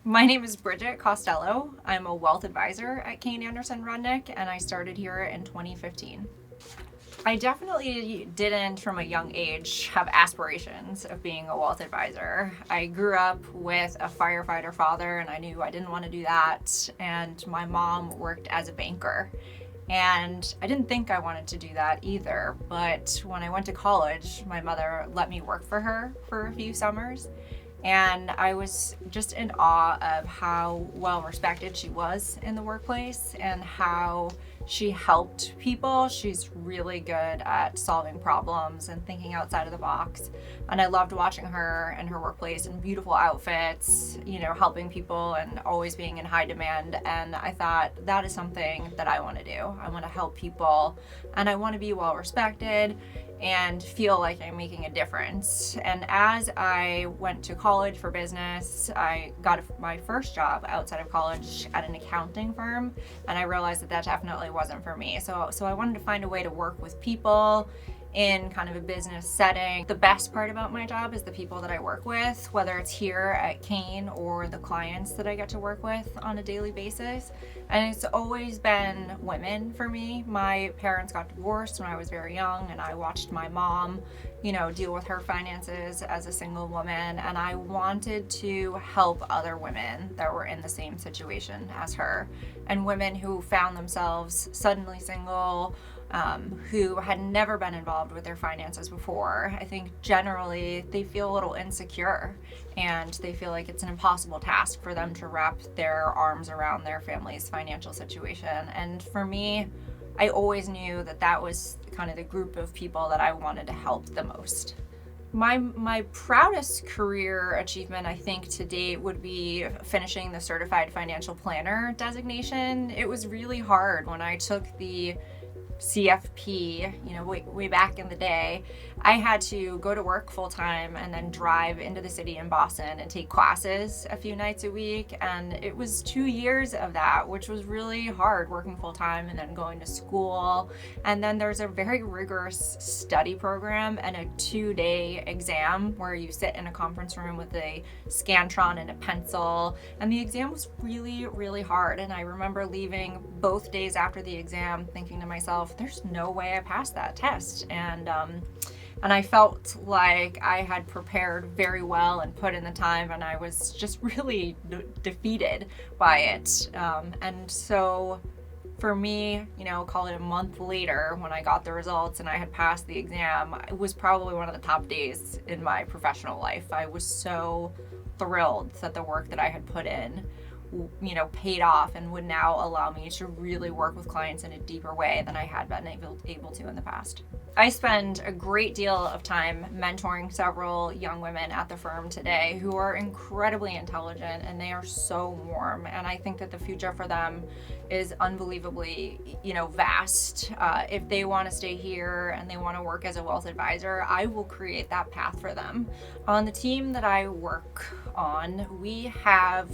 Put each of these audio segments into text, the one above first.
My name is Bridget Costello. I'm a wealth advisor at Kane Anderson Rudnick, and I started here in 2015. I definitely didn't, from a young age, have aspirations of being a wealth advisor. I grew up with a firefighter father, and I knew I didn't want to do that. And my mom worked as a banker. And I didn't think I wanted to do that either. But when I went to college, my mother let me work for her for a few summers. And I was just in awe of how well respected she was in the workplace and how she helped people. She's really good at solving problems and thinking outside of the box. And I loved watching her in her workplace in beautiful outfits, helping people and always being in high demand. And I thought, that is something that I want to do. I want to help people and I want to be well respected and feel like I'm making a difference. And as I went to college for business, I got my first job outside of college at an accounting firm, and I realized that definitely wasn't for me. So I wanted to find a way to work with people in kind of a business setting. The best part about my job is the people that I work with, whether it's here at Kane or the clients that I get to work with on a daily basis. And it's always been women for me. My parents got divorced when I was very young, and I watched my mom, deal with her finances as a single woman. And I wanted to help other women that were in the same situation as her, and women who found themselves suddenly single, who had never been involved with their finances before. I think generally they feel a little insecure and they feel like it's an impossible task for them to wrap their arms around their family's financial situation. And for me, I always knew that was kind of the group of people that I wanted to help the most. My proudest career achievement, I think, to date would be finishing the Certified Financial Planner designation. It was really hard when I took the CFP, way back in the day. I had to go to work full time and then drive into the city in Boston and take classes a few nights a week. And it was 2 years of that, which was really hard, working full time and then going to school. And then there's a very rigorous study program and a 2-day exam where you sit in a conference room with a Scantron and a pencil. And the exam was really, really hard. And I remember leaving both days after the exam thinking to myself, there's no way I passed that test. And I felt like I had prepared very well and put in the time, and I was just really defeated by it. And so for me, call it a month later when I got the results and I had passed the exam, it was probably one of the top days in my professional life. I was so thrilled that the work that I had put in paid off and would now allow me to really work with clients in a deeper way than I had been able to in the past. I spend a great deal of time mentoring several young women at the firm today who are incredibly intelligent, and they are so warm. And I think that the future for them is unbelievably, vast. If they want to stay here and they want to work as a wealth advisor, I will create that path for them. On the team that I work on, we have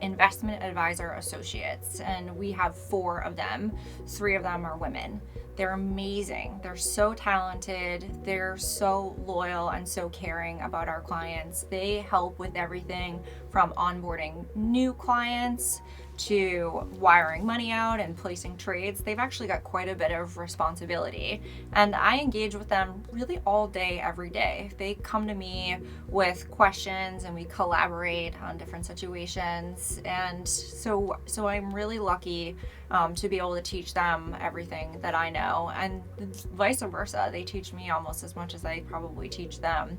investment advisor associates, and we have 4 of them. 3 of them are women. They're amazing. They're so talented. They're so loyal and so caring about our clients. They help with everything from onboarding new clients to wiring money out and placing trades. They've actually got quite a bit of responsibility. And I engage with them really all day, every day. They come to me with questions and we collaborate on different situations. And so I'm really lucky to be able to teach them everything that I know, and vice versa. They teach me almost as much as I probably teach them.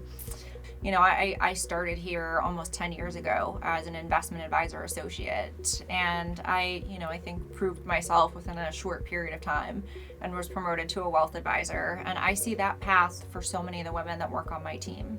I started here almost 10 years ago as an investment advisor associate, and I think proved myself within a short period of time and was promoted to a wealth advisor. And I see that path for so many of the women that work on my team.